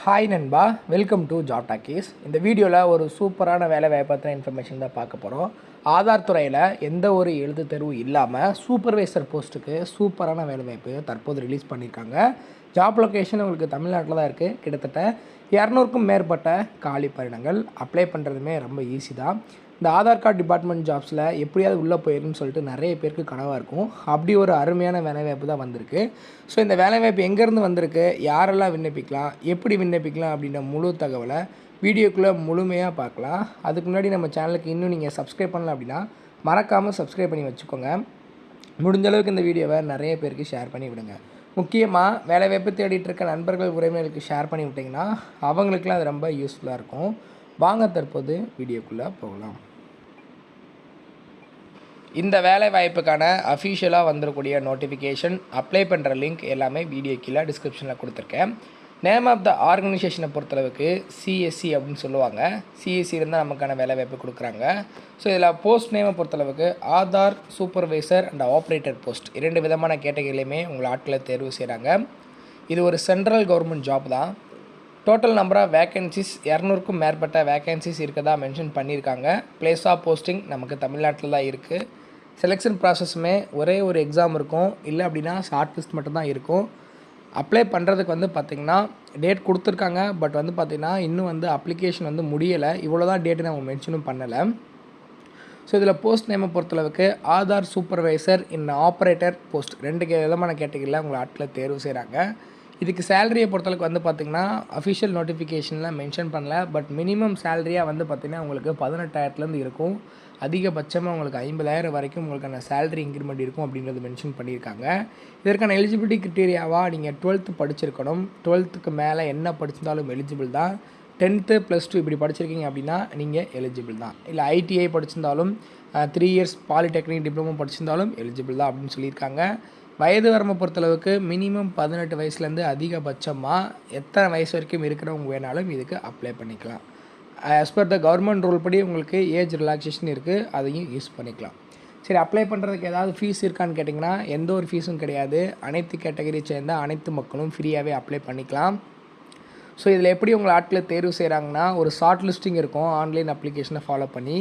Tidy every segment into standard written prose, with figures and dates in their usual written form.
Hi நண்பா, welcome to job talkies. இந்த வீடியோவில் ஒரு சூப்பரான வேலை வாய்ப்பு இன்ஃபர்மேஷன் தான் பார்க்க போகிறோம். ஆதார் துறையில் எந்த ஒரு எழுத்து தேர்வும் இல்லாமல் சூப்பர்வைசர் போஸ்ட்டுக்கு சூப்பரான வேலை வாய்ப்பு தற்போது ரிலீஸ் பண்ணியிருக்காங்க. ஜாப் லொக்கேஷன் உங்களுக்கு தமிழ்நாட்டில் தான் இருக்குது. கிட்டத்தட்ட 200க்கும் மேற்பட்ட காலி பணியிடங்கள். அப்ளை பண்ணுறதுமே ரொம்ப ஈஸி தான். இந்த ஆதார் கார்டு டிபார்ட்மெண்ட் ஜாப்ஸில் எப்படியாவது உள்ளே போயிருன்னு சொல்லிட்டு நிறைய பேருக்கு கனவாக இருக்கும். அப்படி ஒரு அருமையான வேலைவாய்ப்பு தான் வந்திருக்கு. ஸோ இந்த வேலைவாய்ப்பு எங்கேருந்து வந்திருக்கு, யாரெல்லாம் விண்ணப்பிக்கலாம், எப்படி விண்ணப்பிக்கலாம் அப்படின்ற முழு தகவலை வீடியோக்குள்ளே முழுமையாக பார்க்கலாம். அதுக்கு முன்னாடி நம்ம சேனலுக்கு இன்னும் நீங்கள் சப்ஸ்கிரைப் பண்ணல அப்படின்னா மறக்காமல் சப்ஸ்கிரைப் பண்ணி வச்சுக்கோங்க. முடிஞ்ச அளவுக்கு இந்த வீடியோவை நிறைய பேருக்கு ஷேர் பண்ணி விடுங்க. முக்கியமாக வேலைவாய்ப்பு தேடிட்டு இருக்க நண்பர்கள் உறவினர்களுக்கு ஷேர் பண்ணி விட்டிங்கன்னா அவங்களுக்குலாம் அது ரொம்ப யூஸ்ஃபுல்லாக இருக்கும். வாங்க தற்போது வீடியோக்குள்ளே போகலாம். இந்த வேலை வாய்ப்புக்கான அஃபிஷியலாக வந்துடக்கூடிய நோட்டிஃபிகேஷன், அப்ளை பண்ணுற லிங்க் எல்லாமே வீடியோ கீழே டிஸ்கிரிப்ஷனில் கொடுத்துருக்கேன். நேம் ஆஃப் த ஆர்கனைசேஷனை பொறுத்தளவுக்கு சிஎஸ்சி அப்படின்னு சொல்லுவாங்க. சிஎஸ்சிலேருந்து நமக்கான வேலை வாய்ப்பு கொடுக்குறாங்க. ஸோ இதில் போஸ்ட் நேமை பொறுத்தளவுக்கு Aadhaar supervisor and operator post 2 விதமான கேட்டகரியிலையுமே உங்களை ஆட்களை தேர்வு செய்கிறாங்க. இது ஒரு சென்ட்ரல் கவர்மெண்ட் ஜாப் தான். டோட்டல் நம்பர் ஆஃப் வேக்கன்சிஸ் 200க்கும் மேற்பட்ட வேக்கன்சிஸ் இருக்கதா மென்ஷன் பண்ணியிருக்காங்க. பிளேஸ் ஆஃப் போஸ்டிங் நமக்கு தமிழ்நாட்டில் தான் இருக்குது. செலெக்ஷன் ப்ராசஸுமே ஒரே ஒரு எக்ஸாம் இருக்கும், இல்லை அப்படின்னா ஷார்ட் லிஸ்ட் மட்டும்தான் இருக்கும். அப்ளை பண்ணுறதுக்கு பார்த்திங்கன்னா டேட் கொடுத்துருக்காங்க. பட் பார்த்திங்கன்னா இன்னும் அப்ளிகேஷன் முடியலை. இவ்வளோ தான் டேட்டு நம்ம மென்ஷனும் பண்ணலை. ஸோ இதில் போஸ்ட் நேமை பொறுத்தளவுக்கு ஆதார் சூப்பர்வைசர் இன் ஆப்ரேட்டர் போஸ்ட் 2 விதமான கேட்டகரியில் உங்களை ஆட்களை தேர்வு செய்கிறாங்க. இதுக்கு சேலரியை பொறுத்தளவுக்கு பார்த்திங்கன்னா அஃபிஷியல் நோட்டிஃபிகேஷனில் மென்ஷன் பண்ணல. பட் மினிமம் சேலரியாக பார்த்திங்கன்னா உங்களுக்கு 18,000லேருந்து இருக்கும். அதிகபட்சமாக உங்களுக்கு 50,000 வரைக்கும் உங்களுக்கான சேலரி இன்க்ரிமெண்ட் இருக்கும் அப்படின்றது மென்ஷன் பண்ணியிருக்காங்க. இதற்கான எலிஜிபிலிட்டி க்ரிட்டீரியாவாக நீங்கள் 12th படிச்சிருக்கணும். 12th மேலே என்ன படிச்சிருந்தாலும் எலிஜிபிள் தான். 10th +2 இப்படி படிச்சிருக்கீங்க அப்படின்னா நீங்கள் எலிஜிபிள் தான். இல்லை ஐடிஐ படிச்சிருந்தாலும் 3 இயர்ஸ் பாலிடெக்னிக் டிப்ளமோ படிச்சிருந்தாலும் எலிஜிபிள் தான் அப்படின்னு சொல்லியிருக்காங்க. வயது வரம்பை பொறுத்தளவுக்கு மினிமம் 18 வயசுலேருந்து அதிகபட்சமாக எத்தனை வயசு வரைக்கும் இருக்கிறவங்க வேணாலும் இதுக்கு அப்ளை பண்ணிக்கலாம். As per the government rule படி உங்களுக்கு ஏஜ் ரிலாக்ஸேஷன் இருக்குது, அதையும் யூஸ் பண்ணிக்கலாம். சரி, அப்ளை பண்ணுறதுக்கு ஏதாவது ஃபீஸ் இருக்கான்னு கேட்டிங்கன்னா எந்த ஒரு ஃபீஸும் கிடையாது. அனைத்து கேட்டகரியை சேர்ந்த அனைத்து மக்களும் ஃப்ரீயாகவே அப்ளை பண்ணிக்கலாம். ஸோ இதில் எப்படி உங்களை ஆட்களை தேர்வு செய்கிறாங்கன்னா, ஒரு ஷார்ட் லிஸ்டிங் இருக்கும் ஆன்லைன் அப்ளிகேஷனை ஃபாலோ பண்ணி.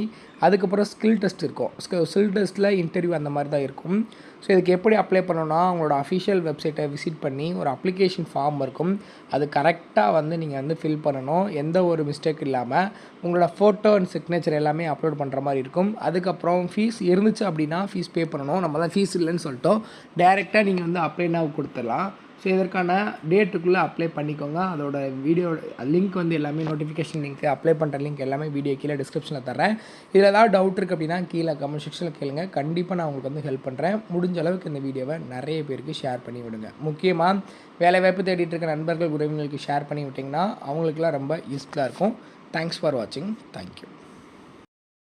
அதுக்கப்புறம் ஸ்கில் டெஸ்ட் இருக்கும். ஸ்கில் டெஸ்ட்டில் இன்டர்வியூ அந்த மாதிரி தான் இருக்கும். ஸோ இதுக்கு எப்படி அப்ளை பண்ணணும்னா, அவங்களோட அஃபிஷியல் வெப்சைட்டை விசிட் பண்ணி ஒரு அப்ளிகேஷன் ஃபார்ம் இருக்கும். அது கரெக்டாக நீங்கள் ஃபில் பண்ணணும். எந்த ஒரு மிஸ்டேக் இல்லாமல் உங்களோட ஃபோட்டோ அண்ட் சிக்னேச்சர் எல்லாமே அப்லோட் பண்ணுற மாதிரி இருக்கும். அதுக்கப்புறம் ஃபீஸ் இருந்துச்சு அப்படின்னா ஃபீஸ் பே பண்ணணும். நம்ம தான் ஃபீஸ் இல்லைன்னு சொல்லிட்டோம், டைரெக்டாக நீங்கள் அப்ளைனாக கொடுத்துடலாம். ஸோ இதற்கான டேட்டுக்குள்ளே அப்ளை பண்ணிக்கோங்க. அதோட வீடியோ லிங்க் எல்லாமே நோட்டிஃபிகேஷன் லிங்க், அப்ளை பண்ணுற லிங்க் எல்லாமே வீடியோ கீழே டிஸ்கிரிப்ஷனில் தரேன். இதில் ஏதாவது டவுட் இருக்குது அப்படின்னா கீழே கமெண்ட் செக்ஷனில் கேளுங்க. கண்டிப்பாக நான் உங்களுக்கு ஹெல்ப் பண்ணுறேன். முடிஞ்ச அளவுக்கு இந்த வீடியோவை நிறைய பேருக்கு ஷேர் பண்ணி விடுங்க. முக்கியமாக வேலைவாய்ப்பு தேடிட்டு இருக்க நண்பர்கள் உறவினர்களுக்கு ஷேர் பண்ணி விட்டிங்கன்னா அவங்களுக்குலாம் ரொம்ப யூஸ்ஃபுல்லாக இருக்கும். தேங்க்ஸ் ஃபார் வாட்சிங். தேங்க்யூ.